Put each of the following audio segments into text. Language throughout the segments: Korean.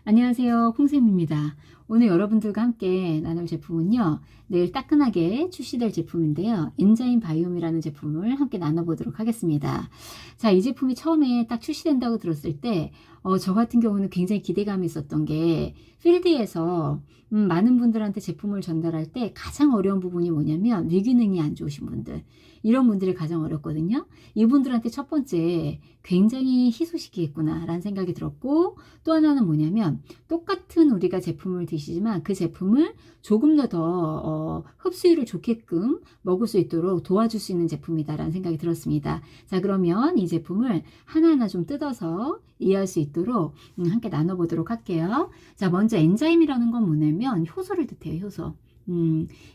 안녕하세요. 콩쌤입니다. 오늘 여러분들과 함께 나눌 제품은요. 내일 따끈하게 출시될 제품인데요. 엔자임 바이옴이라는 제품을 함께 나눠보도록 하겠습니다. 자, 이 제품이 처음에 딱 출시된다고 들었을 때 저 같은 경우는 굉장히 기대감이 있었던 게 필드에서 많은 분들한테 제품을 전달할 때 가장 어려운 부분이 뭐냐면 위기능이 안 좋으신 분들, 이런 분들이 가장 어렵거든요. 이분들한테 첫 번째 굉장히 희소시키겠구나 라는 생각이 들었고, 또 하나는 뭐냐면 똑같은 우리가 제품을 드시지만 그 제품을 조금 더 흡수율을 좋게끔 먹을 수 있도록 도와줄 수 있는 제품이다 라는 생각이 들었습니다. 자, 그러면 이 제품을 하나하나 좀 뜯어서 이해할 수 있도록 함께 나눠보도록 할게요. 자, 먼저 엔자임이라는 건 뭐냐면 효소를 뜻해요. 효소.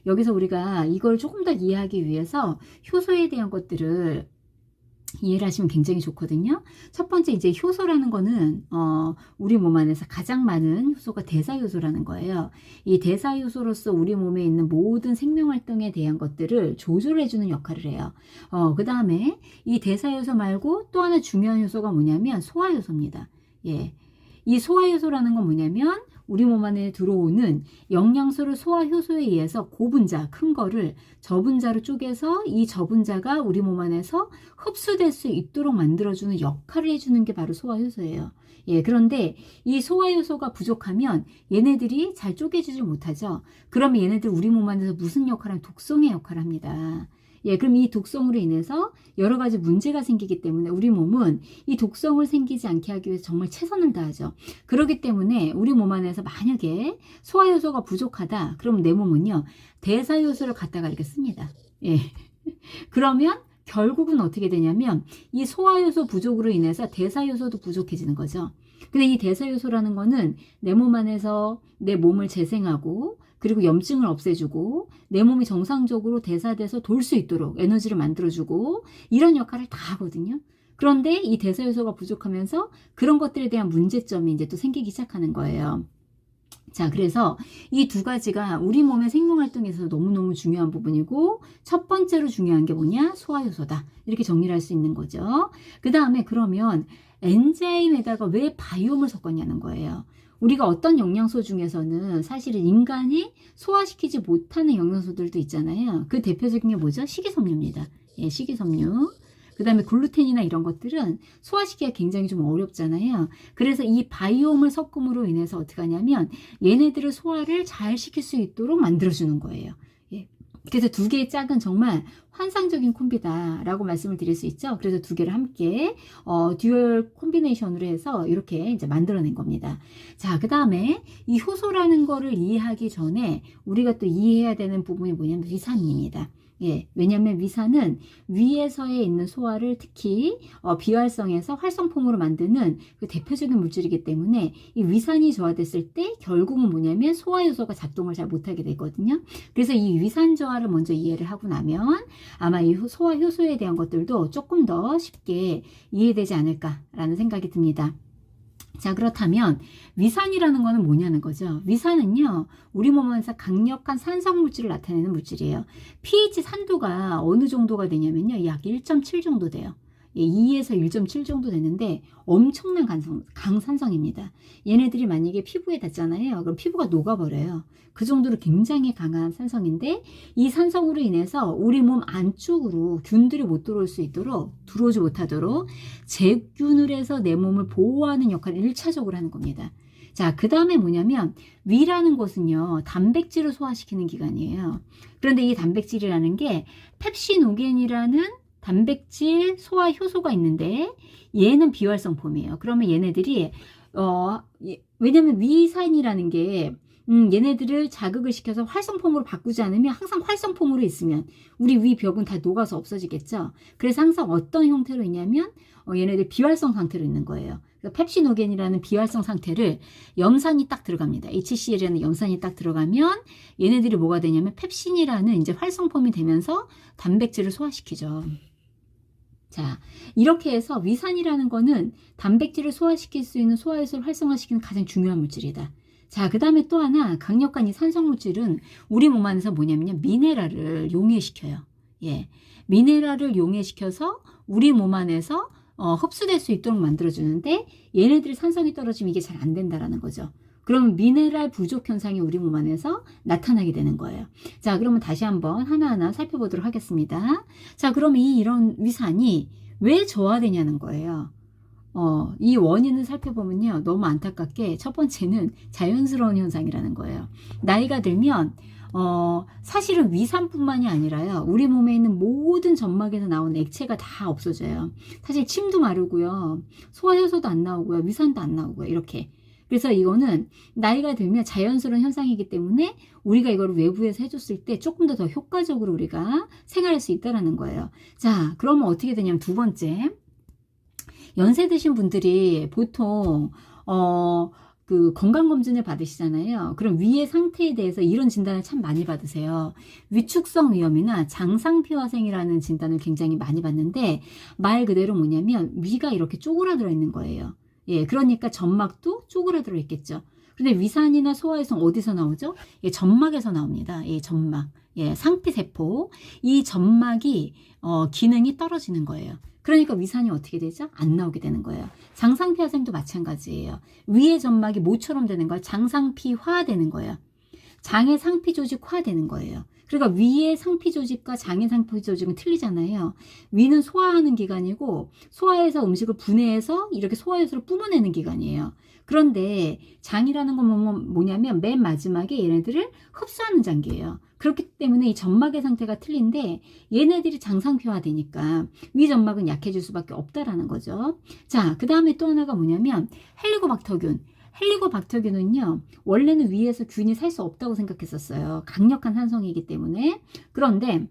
여기서 우리가 이걸 조금 더 이해하기 위해서 효소에 대한 것들을 이해를 하시면 굉장히 좋거든요. 첫 번째, 이제 효소라는 거는 우리 몸 안에서 가장 많은 효소가 대사효소라는 거예요. 이 대사효소로서 우리 몸에 있는 모든 생명활동에 대한 것들을 조절해주는 역할을 해요. 그 다음에 이 대사효소 말고 또 하나 중요한 효소가 뭐냐면 소화효소입니다. 예. 이 소화효소라는 건 뭐냐면 우리 몸 안에 들어오는 영양소를 소화효소에 의해서 고분자, 큰 거를 저분자로 쪼개서 이 저분자가 우리 몸 안에서 흡수될 수 있도록 만들어주는 역할을 해주는 게 바로 소화효소예요. 예, 그런데 이 소화효소가 부족하면 얘네들이 잘 쪼개지질 못하죠. 그러면 얘네들 우리 몸 안에서 무슨 역할을 하면 독성의 역할을 합니다. 예, 그럼 이 독성으로 인해서 여러 가지 문제가 생기기 때문에 우리 몸은 이 독성을 생기지 않게 하기 위해서 정말 최선을 다하죠. 그렇기 때문에 우리 몸 안에서 만약에 소화효소가 부족하다, 그럼 내 몸은요, 대사효소를 갖다가 이렇게 씁니다. 예. 그러면 결국은 어떻게 되냐면 이 소화효소 부족으로 인해서 대사효소도 부족해지는 거죠. 근데 이 대사효소라는 거는 내 몸 안에서 내 몸을 재생하고 그리고 염증을 없애주고 내 몸이 정상적으로 대사돼서 돌 수 있도록 에너지를 만들어주고 이런 역할을 다 하거든요. 그런데 이 대사효소가 부족하면서 그런 것들에 대한 문제점이 이제 또 생기기 시작하는 거예요. 자, 그래서 이 두 가지가 우리 몸의 생명활동에서 너무너무 중요한 부분이고, 첫 번째로 중요한 게 뭐냐? 소화효소다. 이렇게 정리를 할 수 있는 거죠. 그 다음에 그러면 엔자임에다가 왜 바이옴을 섞었냐는 거예요. 우리가 어떤 영양소 중에서는 사실은 인간이 소화시키지 못하는 영양소들도 있잖아요. 그 대표적인 게 뭐죠? 식이섬유입니다. 예, 식이섬유. 그 다음에 글루텐이나 이런 것들은 소화시키기가 굉장히 좀 어렵잖아요. 그래서 이 바이옴을 섞음으로 인해서 어떻게 하냐면 얘네들을 소화를 잘 시킬 수 있도록 만들어주는 거예요. 예. 그래서 두 개의 짝은 정말 환상적인 콤비다라고 말씀을 드릴 수 있죠. 그래서 두 개를 함께 듀얼 콤비네이션으로 해서 이렇게 이제 만들어낸 겁니다. 자, 그 다음에 이 효소라는 거를 이해하기 전에 우리가 또 이해해야 되는 부분이 뭐냐면 위산입니다. 예, 왜냐하면 위산은 위에서에 있는 소화를 특히 비활성에서 활성폼으로 만드는 그 대표적인 물질이기 때문에 이 위산이 저하됐을 때 결국은 뭐냐면 소화효소가 작동을 잘 못하게 되거든요. 그래서 이 위산 저하를 먼저 이해를 하고 나면 아마 이 소화효소에 대한 것들도 조금 더 쉽게 이해되지 않을까라는 생각이 듭니다. 자, 그렇다면 위산이라는 거는 뭐냐는 거죠. 위산은요, 우리 몸에서 강력한 산성 물질을 나타내는 물질이에요. pH 산도가 어느 정도가 되냐면요, 약 1.7 정도 돼요. 2에서 1.7 정도 되는데 엄청난 강산성입니다. 얘네들이 만약에 피부에 닿잖아요. 그럼 피부가 녹아버려요. 그 정도로 굉장히 강한 산성인데 이 산성으로 인해서 우리 몸 안쪽으로 균들이 못 들어올 수 있도록, 들어오지 못하도록 제균을 해서 내 몸을 보호하는 역할을 1차적으로 하는 겁니다. 자, 그 다음에 뭐냐면 위라는 것은요, 단백질을 소화시키는 기관이에요. 그런데 이 단백질이라는 게 펩시노겐이라는 단백질 소화 효소가 있는데 얘는 비활성폼이에요. 그러면 얘네들이 왜냐면 위산이라는 게 얘네들을 자극을 시켜서 활성폼으로 바꾸지 않으면 항상 활성폼으로 있으면 우리 위 벽은 다 녹아서 없어지겠죠. 그래서 항상 어떤 형태로 있냐면 얘네들 비활성 상태로 있는 거예요. 그러니까 펩시노겐이라는 비활성 상태를 염산이 딱 들어갑니다. HCl이라는 염산이 딱 들어가면 얘네들이 뭐가 되냐면 펩신이라는 이제 활성폼이 되면서 단백질을 소화시키죠. 자, 이렇게 해서 위산이라는 거는 단백질을 소화시킬 수 있는 소화효소를 활성화시키는 가장 중요한 물질이다. 자, 그 다음에 또 하나 강력한 이 산성 물질은 우리 몸 안에서 뭐냐면요, 미네랄을 용해시켜요. 예, 미네랄을 용해시켜서 우리 몸 안에서 흡수될 수 있도록 만들어주는데 얘네들이 산성이 떨어지면 이게 잘 안 된다라는 거죠. 그럼 미네랄 부족 현상이 우리 몸 안에서 나타나게 되는 거예요. 자, 그러면 다시 한번 하나하나 살펴보도록 하겠습니다. 자, 그럼 이런 위산이 왜 저하되냐는 거예요. 이 원인을 살펴보면요. 너무 안타깝게 첫 번째는 자연스러운 현상이라는 거예요. 나이가 들면 사실은 위산뿐만이 아니라요. 우리 몸에 있는 모든 점막에서 나온 액체가 다 없어져요. 사실 침도 마르고요. 소화효소도 안 나오고요. 위산도 안 나오고요. 이렇게. 그래서 이거는 나이가 들면 자연스러운 현상이기 때문에 우리가 이걸 외부에서 해줬을 때 조금 더 효과적으로 우리가 생활할 수 있다는 거예요. 자, 그러면 어떻게 되냐면 두 번째. 연세 드신 분들이 보통 그 건강검진을 받으시잖아요. 그럼 위의 상태에 대해서 이런 진단을 참 많이 받으세요. 위축성 위염이나 장상피화생이라는 진단을 굉장히 많이 받는데 말 그대로 뭐냐면 위가 이렇게 쪼그라들어 있는 거예요. 예, 그러니까 점막도 쪼그라들어 있겠죠. 근데 위산이나 소화효소는 어디서 나오죠? 예, 점막에서 나옵니다. 예, 점막. 예, 상피세포. 이 점막이 기능이 떨어지는 거예요. 그러니까 위산이 어떻게 되죠? 안 나오게 되는 거예요. 장상피화생도 마찬가지예요. 위의 점막이 모처럼 되는 걸 장상피화되는 거예요. 장의 상피조직화되는 거예요. 그러니까 위의 상피조직과 장의 상피조직은 틀리잖아요. 위는 소화하는 기관이고 소화해서 음식을 분해해서 이렇게 소화효소를 뿜어내는 기관이에요. 그런데 장이라는 건 뭐냐면 맨 마지막에 얘네들을 흡수하는 장기예요. 그렇기 때문에 이 점막의 상태가 틀린데 얘네들이 장상피화되니까 위 점막은 약해질 수밖에 없다라는 거죠. 자, 그 다음에 또 하나가 뭐냐면 헬리코박터균. 헬리코박터균은요, 원래는 위에서 균이 살 수 없다고 생각했었어요. 강력한 산성이기 때문에. 그런데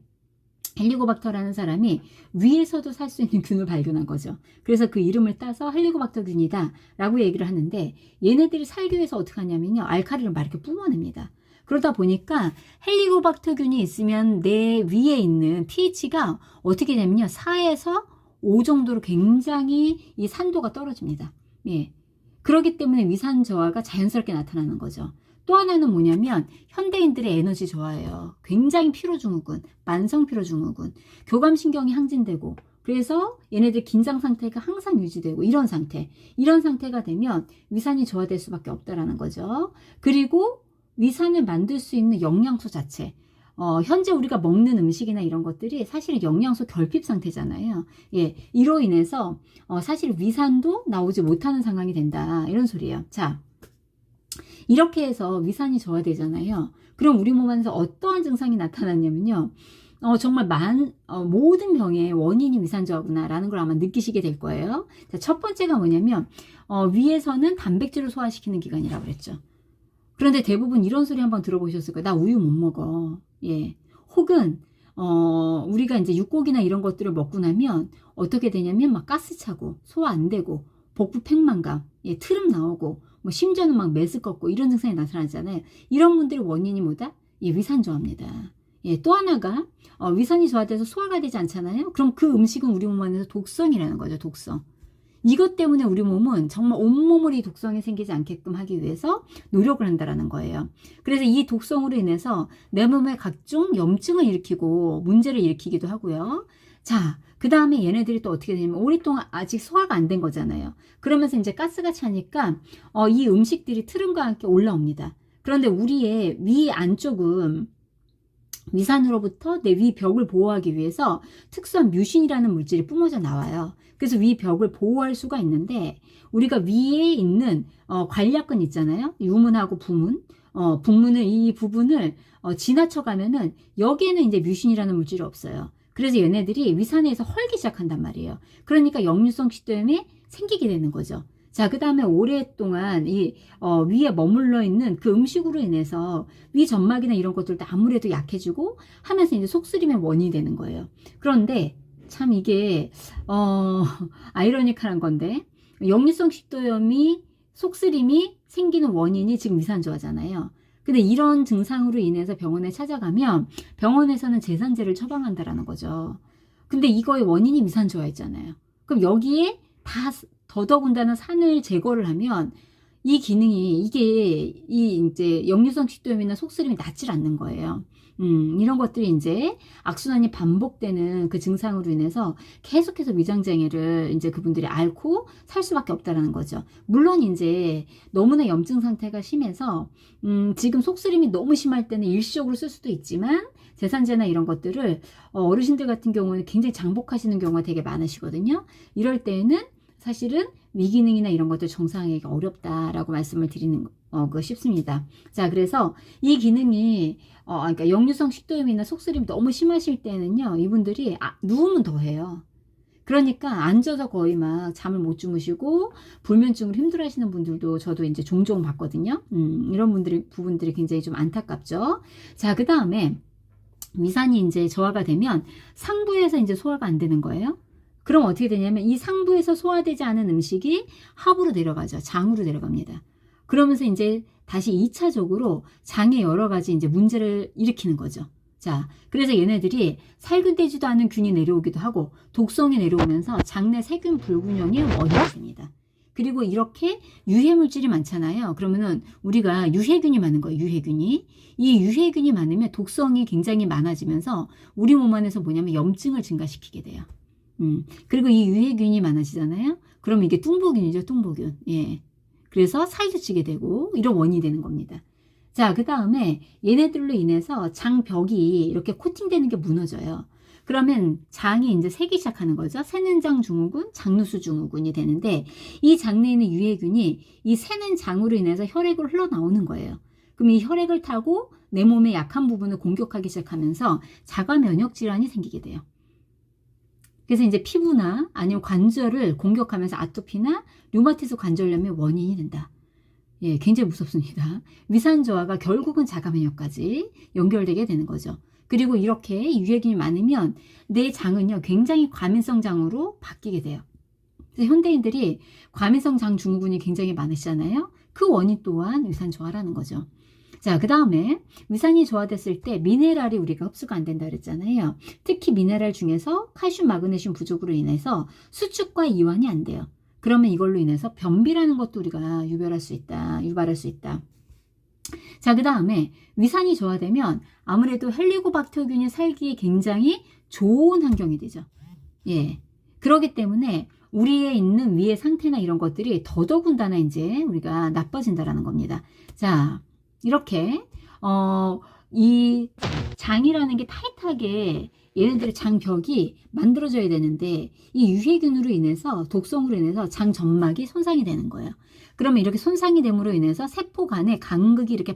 헬리코박터라는 사람이 위에서도 살 수 있는 균을 발견한 거죠. 그래서 그 이름을 따서 헬리코박터균이다 라고 얘기를 하는데 얘네들이 살기 위해서 어떻게 하냐면요, 알칼리를 막 이렇게 뿜어냅니다. 그러다 보니까 헬리코박터균이 있으면 내 위에 있는 pH가 어떻게 되냐면요, 4에서 5 정도로 굉장히 이 산도가 떨어집니다. 예. 그렇기 때문에 위산 저하가 자연스럽게 나타나는 거죠. 또 하나는 뭐냐면 현대인들의 에너지 저하예요. 굉장히 피로증후군, 만성 피로증후군, 교감신경이 항진되고 그래서 얘네들 긴장 상태가 항상 유지되고 이런 상태가 되면 위산이 저하될 수밖에 없다라는 거죠. 그리고 위산을 만들 수 있는 영양소 자체, 현재 우리가 먹는 음식이나 이런 것들이 사실은 영양소 결핍 상태잖아요. 예, 이로 인해서 사실 위산도 나오지 못하는 상황이 된다. 이런 소리예요. 자, 이렇게 해서 위산이 저하되잖아요. 그럼 우리 몸 안에서 어떠한 증상이 나타났냐면요. 정말 모든 병의 원인이 위산 저하구나라는 걸 아마 느끼시게 될 거예요. 자, 첫 번째가 뭐냐면 위에서는 단백질을 소화시키는 기관이라고 그랬죠. 그런데 대부분 이런 소리 한번 들어보셨을 거예요. 나 우유 못 먹어. 예. 혹은 우리가 이제 육고기나 이런 것들을 먹고 나면 어떻게 되냐면 막 가스 차고 소화 안 되고 복부 팽만감, 예, 트름 나오고 뭐 심지어는 막 메스껍고 이런 증상이 나타나잖아요. 이런 분들의 원인이 뭐다? 예, 위산 저하입니다. 예, 또 하나가 위산이 저하돼서 소화가 되지 않잖아요. 그럼 그 음식은 우리 몸 안에서 독성이라는 거죠. 독성. 이것 때문에 우리 몸은 정말 온몸으로 이 독성이 생기지 않게끔 하기 위해서 노력을 한다는 거예요. 그래서 이 독성으로 인해서 내 몸에 각종 염증을 일으키고 문제를 일으키기도 하고요. 자, 그 다음에 얘네들이 또 어떻게 되냐면 오랫동안 아직 소화가 안 된 거잖아요. 그러면서 이제 가스가 차니까 이 음식들이 트름과 함께 올라옵니다. 그런데 우리의 위 안쪽은 위산으로부터 내 위 벽을 보호하기 위해서 특수한 뮤신이라는 물질이 뿜어져 나와요. 그래서 위 벽을 보호할 수가 있는데 우리가 위에 있는 관략근 있잖아요. 유문하고 부문. 부문을 이 부분을 지나쳐 가면은 여기에는 이제 뮤신이라는 물질이 없어요. 그래서 얘네들이 위산에서 헐기 시작한단 말이에요. 그러니까 역류성 식도염이 생기게 되는 거죠. 자, 그 다음에 오랫동안 이 위에 머물러 있는 그 음식으로 인해서 위 점막이나 이런 것들도 아무래도 약해지고 하면서 이제 속쓰림의 원인이 되는 거예요. 그런데 참 이게 아이러니컬한 건데 역류성 식도염이 속쓰림이 생기는 원인이 지금 위산 저하잖아요. 근데 이런 증상으로 인해서 병원에 찾아가면 병원에서는 제산제를 처방한다라는 거죠. 근데 이거의 원인이 위산 저하였잖아요. 그럼 여기에 다 더더군다나 산을 제거를 하면 이 기능이 이제 역류성 식도염이나 속쓰림이 낫질 않는 거예요. 이런 것들이 이제 악순환이 반복되는 그 증상으로 인해서 계속해서 위장장애를 이제 그분들이 앓고 살 수밖에 없다라는 거죠. 물론 이제 너무나 염증 상태가 심해서 지금 속쓰림이 너무 심할 때는 일시적으로 쓸 수도 있지만 제산제나 이런 것들을 어르신들 같은 경우는 굉장히 장복하시는 경우가 되게 많으시거든요. 이럴 때에는 사실은 위기능이나 이런 것들 정상화하기가 어렵다라고 말씀을 드리는 거 싶습니다. 자, 그래서 이 기능이 그러니까 역류성 식도염이나 속쓰림이 너무 심하실 때는요, 이분들이 누우면 더 해요. 그러니까 앉아서 거의 막 잠을 못 주무시고 불면증으로 힘들어하시는 분들도 저도 이제 종종 봤거든요. 이런 부분들이 굉장히 좀 안타깝죠. 자, 그 다음에 위산이 이제 저하가 되면 상부에서 이제 소화가 안 되는 거예요. 그럼 어떻게 되냐면 이 상부에서 소화되지 않은 음식이 하부로 내려가죠. 장으로 내려갑니다. 그러면서 이제 다시 2차적으로 장에 여러 가지 이제 문제를 일으키는 거죠. 자, 그래서 얘네들이 살균되지도 않은 균이 내려오기도 하고 독성이 내려오면서 장내 세균 불균형의 원인이 됩니다. 그리고 이렇게 유해물질이 많잖아요. 그러면은 우리가 유해균이 많은 거예요. 유해균이. 이 유해균이 많으면 독성이 굉장히 많아지면서 우리 몸 안에서 뭐냐면 염증을 증가시키게 돼요. 그리고 이 유해균이 많아지잖아요. 그럼 이게 뚱보균이죠. 뚱보균. 예. 그래서 살도 찌게 되고 이런 원인이 되는 겁니다. 자, 그 다음에 얘네들로 인해서 장벽이 이렇게 코팅되는 게 무너져요. 그러면 장이 이제 새기 시작하는 거죠. 새는 장 증후군, 장누수 증후군이 되는데 이 장내에 있는 유해균이 이 새는 장으로 인해서 혈액으로 흘러나오는 거예요. 그럼 이 혈액을 타고 내 몸의 약한 부분을 공격하기 시작하면서 자가 면역 질환이 생기게 돼요. 그래서 이제 피부나 아니면 관절을 공격하면서 아토피나 류마티스 관절염의 원인이 된다. 예, 굉장히 무섭습니다. 위산 저하가 결국은 자가 면역까지 연결되게 되는 거죠. 그리고 이렇게 유해균이 많으면 내 장은요, 굉장히 과민성 장으로 바뀌게 돼요. 그래서 현대인들이 과민성 장 증후군이 굉장히 많으시잖아요. 그 원인 또한 위산 저하라는 거죠. 자, 그 다음에 위산이 저하됐을 때 미네랄이 우리가 흡수가 안 된다 그랬잖아요. 특히 미네랄 중에서 칼슘, 마그네슘 부족으로 인해서 수축과 이완이 안 돼요. 그러면 이걸로 인해서 변비라는 것도 우리가 유발할 수 있다. 자, 그 다음에 위산이 저하되면 아무래도 헬리코박터균이 살기에 굉장히 좋은 환경이 되죠. 예. 그렇기 때문에 우리의 있는 위의 상태나 이런 것들이 더더군다나 이제 우리가 나빠진다라는 겁니다. 자, 이렇게 이 장이라는 게 타이트하게 얘네들의 장벽이 만들어져야 되는데 이 유해균으로 인해서 독성으로 인해서 장 점막이 손상이 되는 거예요. 그러면 이렇게 손상이 됨으로 인해서 세포 간에 간극이 이렇게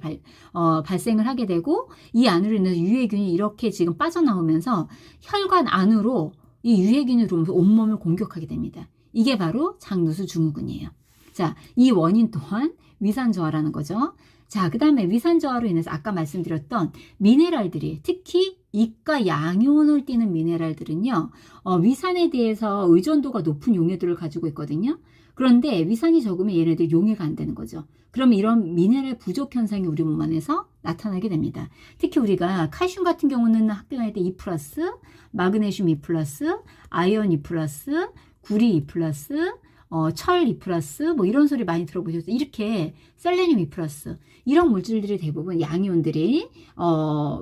발생을 하게 되고 이 안으로 인해서 유해균이 이렇게 지금 빠져나오면서 혈관 안으로 이 유해균이 들어오면서 온몸을 공격하게 됩니다. 이게 바로 장누수 증후군이에요. 자, 이 원인 또한 위산 저하라는 거죠. 자, 그 다음에 위산 저하로 인해서 아까 말씀드렸던 미네랄들이 특히 이과 양이온을 띠는 미네랄들은요, 위산에 대해서 의존도가 높은 용해도를 가지고 있거든요. 그런데 위산이 적으면 얘네들 용해가 안 되는 거죠. 그럼 이런 미네랄 부족 현상이 우리 몸 안에서 나타나게 됩니다. 특히 우리가 칼슘 같은 경우는 학교 다닐 때 E+, 마그네슘 E+, 아이언 E+, 구리 E+, 철 E+, 뭐 이런 소리 많이 들어보셨죠? 이렇게 셀레늄 E+, 이런 물질들이 대부분 양이온들이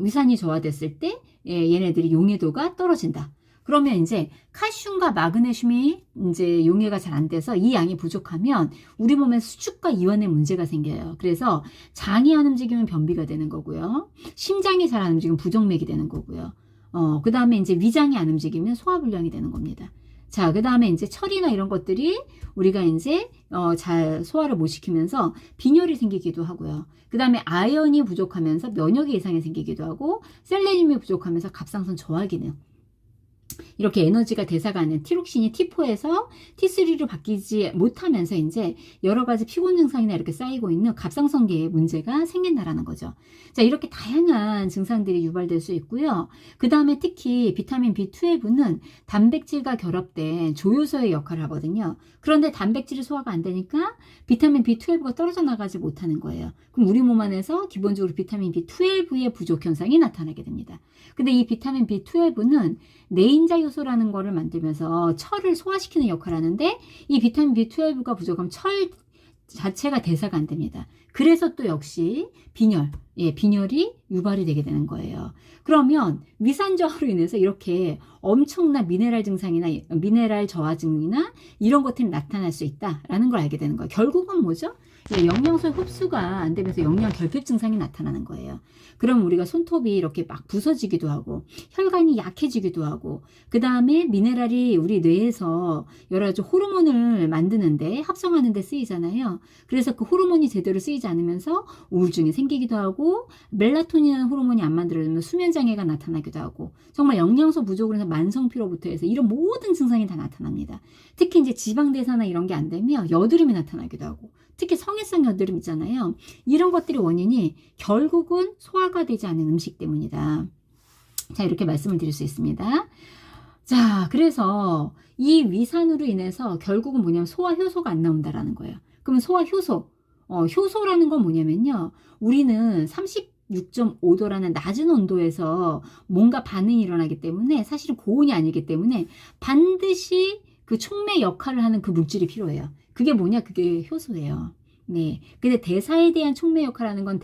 위산이 저하됐을 때 얘네들이 용해도가 떨어진다. 그러면 이제 칼슘과 마그네슘이 이제 용해가 잘 안 돼서 이 양이 부족하면 우리 몸에 수축과 이완에 문제가 생겨요. 그래서 장이 안 움직이면 변비가 되는 거고요. 심장이 잘 안 움직이면 부정맥이 되는 거고요. 그 다음에 이제 위장이 안 움직이면 소화불량이 되는 겁니다. 자, 그 다음에 이제 철이나 이런 것들이 우리가 이제 잘 소화를 못 시키면서 빈혈이 생기기도 하고요. 그 다음에 아연이 부족하면서 면역의 이상이 생기기도 하고 셀레늄이 부족하면서 갑상선 저하 기능. 이렇게 에너지가 대사가 안 되는 티록신이 T4에서 T3로 바뀌지 못하면서 이제 여러 가지 피곤 증상이나 이렇게 쌓이고 있는 갑상선계에 문제가 생긴다라는 거죠. 자, 이렇게 다양한 증상들이 유발될 수 있고요. 그 다음에 특히 비타민 B12는 단백질과 결합된 조효소의 역할을 하거든요. 그런데 단백질이 소화가 안 되니까 비타민 B12가 떨어져 나가지 못하는 거예요. 그럼 우리 몸 안에서 기본적으로 비타민 B12의 부족 현상이 나타나게 됩니다. 근데 이 비타민 B12는 내인자 효소라는 거를 만들면서 철을 소화시키는 역할을 하는데 이 비타민 B12가 부족하면 철 자체가 대사가 안 됩니다. 그래서 또 역시 빈혈, 예, 빈혈이 유발이 되게 되는 거예요. 그러면 위산 저하로 인해서 이렇게 엄청난 미네랄 증상이나 미네랄 저하 증이나 이런 것들이 나타날 수 있다라는 걸 알게 되는 거예요. 결국은 뭐죠? 예, 영양소 흡수가 안 되면서 영양 결핍 증상이 나타나는 거예요. 그럼 우리가 손톱이 이렇게 막 부서지기도 하고 혈관이 약해지기도 하고 그 다음에 미네랄이 우리 뇌에서 여러 가지 호르몬을 만드는데 합성하는 데 쓰이잖아요. 그래서 그 호르몬이 제대로 쓰이지 않으면서 우울증이 생기기도 하고 멜라토닌이라는 호르몬이 안 만들어지면 수면장애가 나타나기도 하고 정말 영양소 부족으로 해서 만성피로부터 해서 이런 모든 증상이 다 나타납니다. 특히 이제 지방대사나 이런 게 안 되면 여드름이 나타나기도 하고 특히 성애성 여드름 있잖아요. 이런 것들이 원인이 결국은 소화가 되지 않는 음식 때문이다. 자, 이렇게 말씀을 드릴 수 있습니다. 자, 그래서 이 위산으로 인해서 결국은 뭐냐면 소화 효소가 안 나온다라는 거예요. 그러면 소화 효소, 효소라는 건 뭐냐면요. 우리는 36.5도라는 낮은 온도에서 뭔가 반응이 일어나기 때문에 사실은 고온이 아니기 때문에 반드시 그 촉매 역할을 하는 그 물질이 필요해요. 그게 뭐냐? 그게 효소예요. 네. 근데 대사에 대한 촉매 역할을 하는 건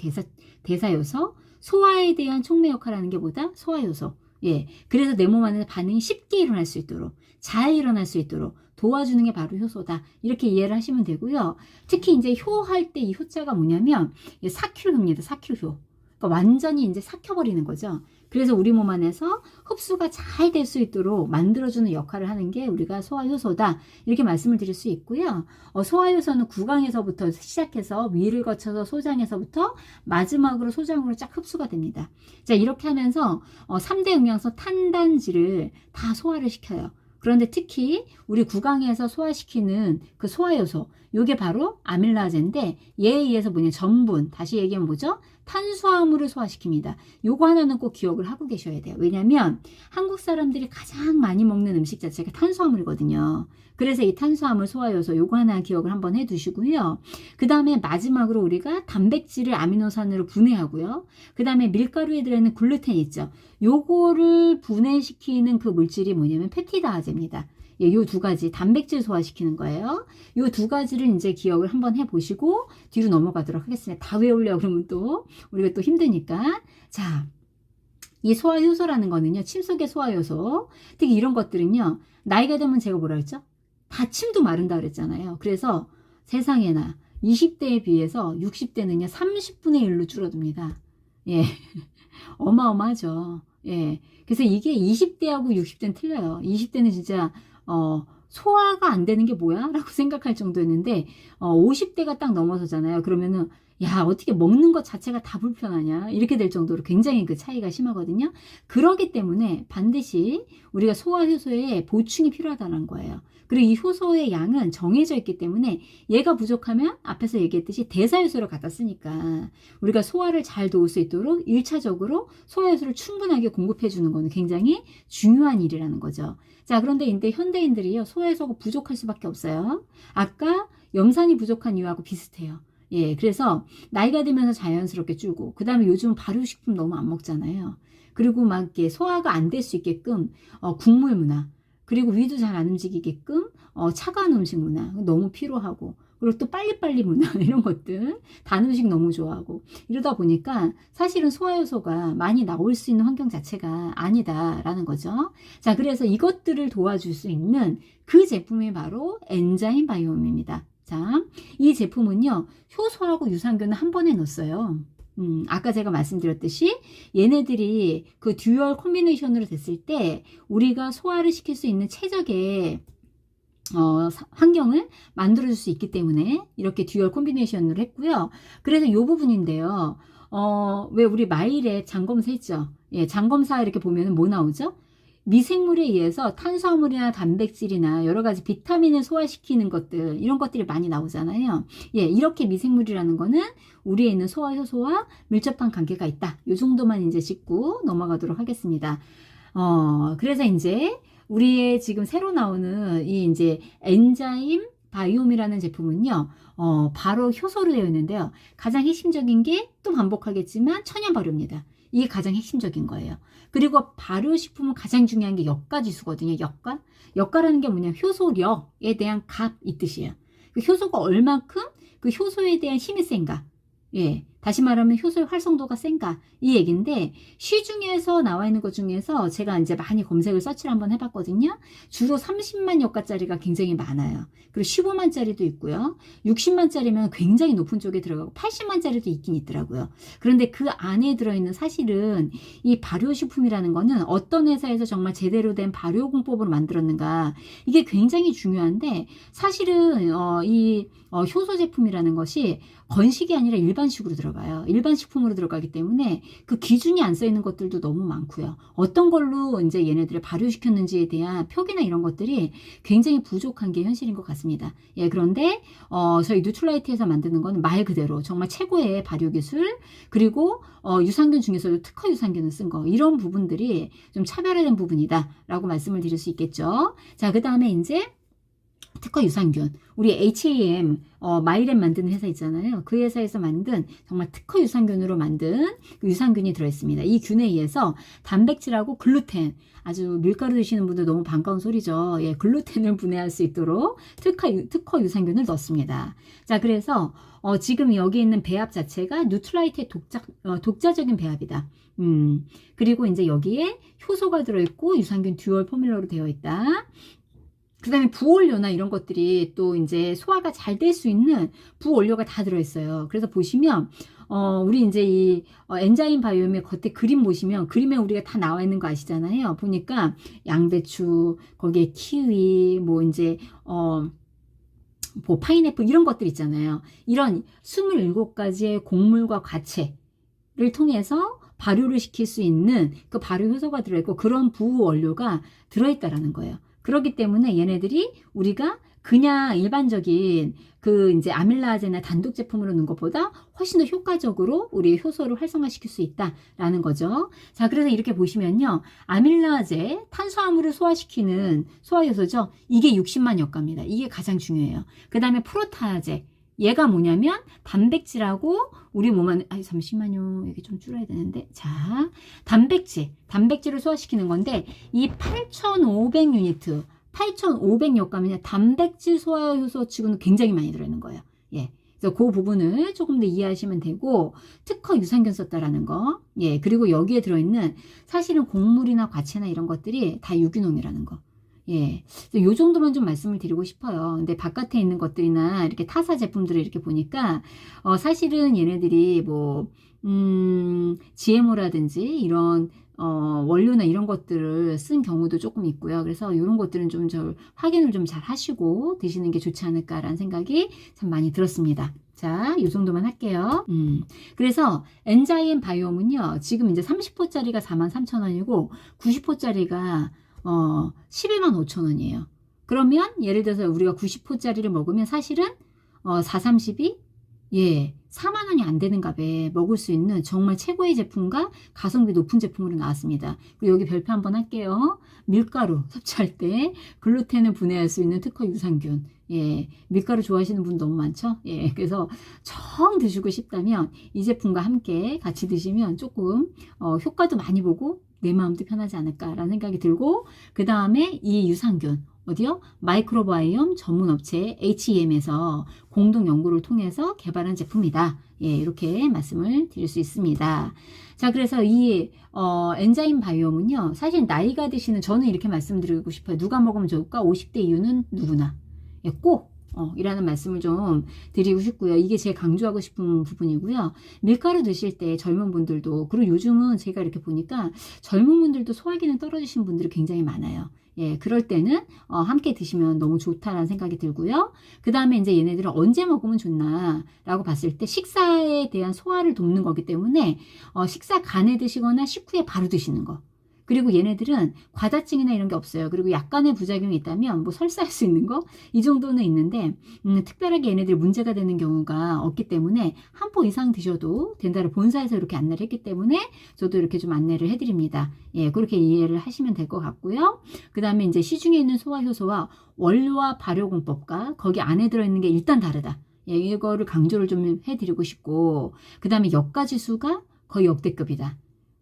대사 요소, 소화에 대한 촉매 역할을 하는 게 뭐다? 소화 요소. 예. 그래서 내 몸 안에서 반응이 쉽게 일어날 수 있도록, 잘 일어날 수 있도록 도와주는 게 바로 효소다. 이렇게 이해를 하시면 되고요. 특히 이제 효할 때 이 효자가 뭐냐면 사큐효입니다. 사큐효. 그러니까 완전히 이제 삭혀버리는 거죠. 그래서 우리 몸 안에서 흡수가 잘 될 수 있도록 만들어주는 역할을 하는 게 우리가 소화효소다. 이렇게 말씀을 드릴 수 있고요. 소화효소는 구강에서부터 시작해서 위를 거쳐서 소장에서부터 마지막으로 소장으로 쫙 흡수가 됩니다. 자, 이렇게 하면서 3대 영양소 탄단지를 다 소화를 시켜요. 그런데 특히 우리 구강에서 소화시키는 그 소화효소, 요게 바로 아밀라제인데 얘에 의해서 뭐냐 전분, 다시 얘기하면 뭐죠? 탄수화물을 소화시킵니다. 요거 하나는 꼭 기억을 하고 계셔야 돼요. 왜냐면 한국 사람들이 가장 많이 먹는 음식 자체가 탄수화물이거든요. 그래서 이 탄수화물 소화효소 요거 하나 기억을 한번 해두시고요. 그 다음에 마지막으로 우리가 단백질을 아미노산으로 분해하고요. 그 다음에 밀가루에 들어있는 글루텐 있죠. 요거를 분해시키는 그 물질이 뭐냐면 펩티다제입니다. 예, 요 두 가지 단백질 소화시키는 거예요. 요 두 가지를 이제 기억을 한번 해보시고 뒤로 넘어가도록 하겠습니다. 다 외우려고 그러면 또 우리가 또 힘드니까. 자, 이 소화효소라는 거는요, 침 속의 소화효소, 특히 이런 것들은요, 나이가 되면 제가 뭐라 했죠? 다 침도 마른다 그랬잖아요. 그래서 세상에나 20대에 비해서 60대는요 30분의 1로 줄어듭니다. 예, 어마어마하죠. 예, 그래서 이게 20대하고 60대는 틀려요. 20대는 진짜 소화가 안 되는 게 뭐야? 라고 생각할 정도였는데 50대가 딱 넘어서잖아요. 그러면은 야, 어떻게 먹는 것 자체가 다 불편하냐? 이렇게 될 정도로 굉장히 그 차이가 심하거든요. 그러기 때문에 반드시 우리가 소화효소에 보충이 필요하다는 거예요. 그리고 이 효소의 양은 정해져 있기 때문에 얘가 부족하면 앞에서 얘기했듯이 대사효소를 갖다 쓰니까 우리가 소화를 잘 도울 수 있도록 1차적으로 소화효소를 충분하게 공급해 주는 거는 굉장히 중요한 일이라는 거죠. 자, 그런데 이제 현대인들이요, 소화효소가 부족할 수밖에 없어요. 아까 염산이 부족한 이유하고 비슷해요. 예, 그래서 나이가 들면서 자연스럽게 줄고, 그 다음에 요즘 발효식품 너무 안 먹잖아요. 그리고 막 이렇게 소화가 안 될 수 있게끔 국물 문화, 그리고 위도 잘 안 움직이게끔 차가운 음식 문화 너무 필요하고, 그리고 또 빨리빨리 문화 이런 것들 단 음식 너무 좋아하고 이러다 보니까 사실은 소화효소가 많이 나올 수 있는 환경 자체가 아니다라는 거죠. 자, 그래서 이것들을 도와줄 수 있는 그 제품이 바로 엔자임 바이옴입니다. 자, 이 제품은요, 효소하고 유산균을 한 번에 넣었어요. 아까 제가 말씀드렸듯이 얘네들이 그 듀얼 콤비네이션으로 됐을 때 우리가 소화를 시킬 수 있는 최적의 환경을 만들어줄 수 있기 때문에 이렇게 듀얼 콤비네이션으로 했고요. 그래서 이 부분인데요. 왜 우리 마일에 장검사 했죠? 예, 장검사 이렇게 보면 뭐 나오죠? 미생물에 의해서 탄수화물이나 단백질이나 여러 가지 비타민을 소화시키는 것들, 이런 것들이 많이 나오잖아요. 예, 이렇게 미생물이라는 거는 우리에 있는 소화효소와 밀접한 관계가 있다. 이 정도만 이제 짚고 넘어가도록 하겠습니다. 그래서 이제 우리의 지금 새로 나오는 이 이제 엔자임 바이옴이라는 제품은요, 바로 효소로 되어 있는데요. 가장 핵심적인 게 또 반복하겠지만 천연 발효입니다. 이게 가장 핵심적인 거예요. 그리고 발효식품은 가장 중요한 게 역가지수거든요. 역가? 역가라는 게 뭐냐면 효소력에 대한 값 이 뜻이에요. 그 효소가 얼만큼 그 효소에 대한 힘이 센가. 예, 다시 말하면 효소의 활성도가 센가 이 얘기인데 시중에서 나와 있는 것 중에서 제가 이제 많이 검색을 서치를 한번 해봤거든요. 주로 30만 역가짜리가 굉장히 많아요. 그리고 15만짜리도 있고요. 60만짜리면 굉장히 높은 쪽에 들어가고 80만짜리도 있긴 있더라고요. 그런데 그 안에 들어있는 사실은 이 발효식품이라는 거는 어떤 회사에서 정말 제대로 된 발효공법으로 만들었는가 이게 굉장히 중요한데 사실은 이 효소 제품이라는 것이 건식이 아니라 일반식으로 들어가요. 일반식품으로 들어가기 때문에 그 기준이 안 써 있는 것들도 너무 많고요. 어떤 걸로 이제 얘네들을 발효시켰는지에 대한 표기나 이런 것들이 굉장히 부족한 게 현실인 것 같습니다. 예, 그런데 저희 뉴트라이트에서 만드는 건 말 그대로 정말 최고의 발효 기술 그리고 유산균 중에서도 특허 유산균을 쓴 거 이런 부분들이 좀 차별화된 부분이다라고 말씀을 드릴 수 있겠죠. 자, 그 다음에 이제 특허 유산균 우리 HAM 마이랩 만드는 회사 있잖아요. 그 회사에서 만든 정말 특허 유산균으로 만든 그 유산균이 들어있습니다. 이 균에 의해서 단백질하고 글루텐 아주 밀가루 드시는 분들 너무 반가운 소리죠. 예, 글루텐을 분해할 수 있도록 특허 유산균을 넣습니다. 자, 그래서 지금 여기 있는 배합 자체가 뉴트라이트의 독자적인 배합이다. 그리고 이제 여기에 효소가 들어있고 유산균 듀얼 포뮬러로 되어 있다. 그 다음에 부원료나 이런 것들이 또 이제 소화가 잘 될 수 있는 부원료가 다 들어있어요. 그래서 보시면, 우리 이제 이 엔자임 바이옴의 겉에 그림 보시면 그림에 우리가 다 나와 있는 거 아시잖아요. 보니까 양배추, 거기에 키위, 뭐 이제, 뭐 파인애플 이런 것들 있잖아요. 이런 27가지의 곡물과 과채를 통해서 발효를 시킬 수 있는 그 발효 효소가 들어있고 그런 부원료가 들어있다라는 거예요. 그렇기 때문에 얘네들이 우리가 그냥 일반적인 그 이제 아밀라제나 단독 제품으로 넣는 것보다 훨씬 더 효과적으로 우리의 효소를 활성화시킬 수 있다라는 거죠. 자, 그래서 이렇게 보시면요. 아밀라제, 탄수화물을 소화시키는 소화효소죠. 이게 60만 역가입니다. 이게 가장 중요해요. 그 다음에 프로타아제. 얘가 뭐냐면 단백질하고 우리 몸 안에 잠시만요. 여기 좀 줄여야 되는데 자 단백질을 소화시키는 건데 이 8500유니트 8500역가면 단백질 소화효소 치고는 굉장히 많이 들어있는 거예요. 예. 그래서 그 부분을 조금 더 이해하시면 되고 특허 유산균 썼다라는 거. 예. 그리고 여기에 들어있는 사실은 곡물이나 과채나 이런 것들이 다 유기농이라는 거. 예. 요 정도만 좀 말씀을 드리고 싶어요. 근데 바깥에 있는 것들이나 이렇게 타사 제품들을 이렇게 보니까, 사실은 얘네들이 뭐, GMO라든지 이런, 원료나 이런 것들을 쓴 경우도 조금 있고요. 그래서 이런 것들은 좀 확인을 좀 잘 하시고 드시는 게 좋지 않을까라는 생각이 참 많이 들었습니다. 자, 이 정도만 할게요. 그래서 엔자임 바이옴은요, 지금 이제 30호짜리가 43,000원이고, 90호짜리가 11만 5천 원이에요. 그러면 예를 들어서 우리가 90호짜리를 먹으면 사실은 432 예, 4만 원이 안 되는 값에 먹을 수 있는 정말 최고의 제품과 가성비 높은 제품으로 나왔습니다. 그리고 여기 별표 한번 할게요. 밀가루 섭취할 때 글루텐을 분해할 수 있는 특허 유산균. 예, 밀가루 좋아하시는 분 너무 많죠? 예, 그래서 정 드시고 싶다면 이 제품과 함께 같이 드시면 조금 효과도 많이 보고 내 마음도 편하지 않을까라는 생각이 들고 그 다음에 이 유산균 어디요? 마이크로바이옴 전문 업체 HEM에서 공동 연구를 통해서 개발한 제품이다. 예, 이렇게 말씀을 드릴 수 있습니다. 자, 그래서 이 엔자임 바이옴은요. 사실 나이가 드시는 저는 이렇게 말씀드리고 싶어요. 누가 먹으면 좋을까? 50대 이후는 누구나. 예, 꼭 이라는 말씀을 좀 드리고 싶고요. 이게 제가 강조하고 싶은 부분이고요. 밀가루 드실 때 젊은 분들도 그리고 요즘은 제가 이렇게 보니까 젊은 분들도 소화 기능 떨어지신 분들이 굉장히 많아요. 예, 그럴 때는 함께 드시면 너무 좋다라는 생각이 들고요. 그 다음에 이제 얘네들은 언제 먹으면 좋나라고 봤을 때 식사에 대한 소화를 돕는 거기 때문에 식사 간에 드시거나 식후에 바로 드시는 거. 그리고 얘네들은 과다증이나 이런 게 없어요. 그리고 약간의 부작용이 있다면 뭐 설사할 수 있는 거 이 정도는 있는데 특별하게 얘네들이 문제가 되는 경우가 없기 때문에 한 포 이상 드셔도 된다를 본사에서 이렇게 안내를 했기 때문에 저도 이렇게 좀 안내를 해드립니다. 예, 그렇게 이해를 하시면 될 것 같고요. 그 다음에 이제 시중에 있는 소화효소와 원료와 발효공법과 거기 안에 들어있는 게 일단 다르다. 예, 이거를 강조를 좀 해드리고 싶고 그 다음에 역가지수가 거의 역대급이다.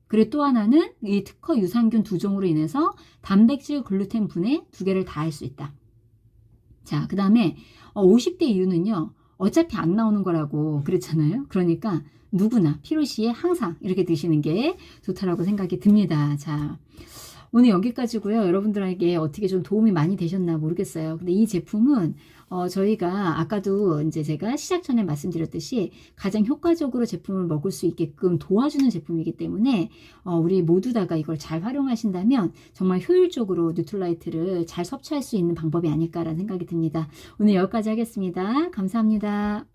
그리고 또 하나는 이 특허 유산균 2종으로 인해서 단백질 글루텐 분해 2개를 다 할 수 있다. 자, 그 다음에 50대 이후는요. 어차피 안 나오는 거라고 그랬잖아요. 그러니까 누구나 필요시에 항상 이렇게 드시는 게 좋다라고 생각이 듭니다. 자, 오늘 여기까지고요. 여러분들에게 어떻게 좀 도움이 많이 되셨나 모르겠어요. 근데 이 제품은 저희가 아까도 이제 제가 시작 전에 말씀드렸듯이 가장 효과적으로 제품을 먹을 수 있게끔 도와주는 제품이기 때문에 우리 모두 다가 이걸 잘 활용하신다면 정말 효율적으로 뉴트라이트를 잘 섭취할 수 있는 방법이 아닐까라는 생각이 듭니다. 오늘 여기까지 하겠습니다. 감사합니다.